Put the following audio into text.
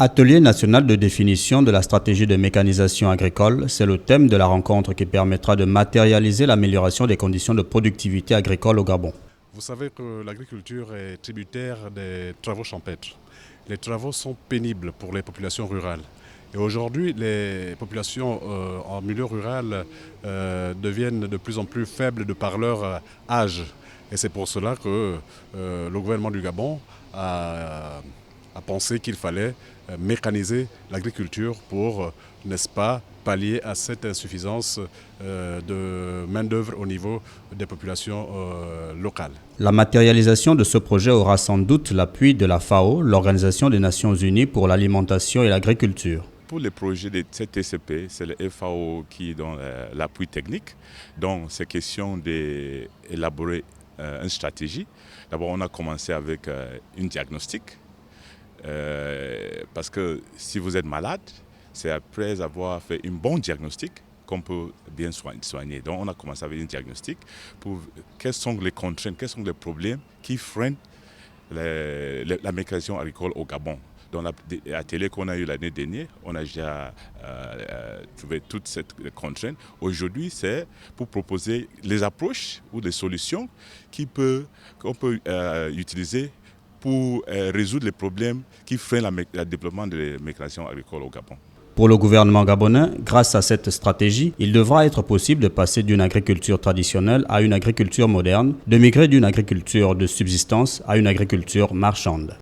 Atelier national de définition de la stratégie de mécanisation agricole, c'est le thème de la rencontre qui permettra de matérialiser l'amélioration des conditions de productivité agricole au Gabon. Vous savez que l'agriculture est tributaire des travaux champêtres. Les travaux sont pénibles pour les populations rurales. Et aujourd'hui, les populations en milieu rural deviennent de plus en plus faibles de par leur âge. Et c'est pour cela que le gouvernement du Gabon a pensé qu'il fallait mécaniser l'agriculture pour, n'est-ce pas, pallier à cette insuffisance de main-d'œuvre au niveau des populations locales. La matérialisation de ce projet aura sans doute l'appui de la FAO, l'Organisation des Nations Unies pour l'alimentation et l'agriculture. Pour les projets de cette TCP, c'est le FAO qui donne l'appui technique. Donc, c'est question d'élaborer une stratégie. D'abord, on a commencé avec un diagnostic. Parce que si vous êtes malade, c'est après avoir fait un bon diagnostic qu'on peut bien soigner. Donc on a commencé avec un diagnostic pour quelles sont les contraintes, quels sont les problèmes qui freinent la mécanisation agricole au Gabon. Dans l'atelier qu'on a eu l'année dernière, on a déjà trouvé toutes ces contraintes. Aujourd'hui, c'est pour proposer les approches ou les solutions qu'on peut utiliser pour résoudre les problèmes qui freinent le développement de la mécanisation agricole au Gabon. Pour le gouvernement gabonais, grâce à cette stratégie, il devra être possible de passer d'une agriculture traditionnelle à une agriculture moderne, de migrer d'une agriculture de subsistance à une agriculture marchande.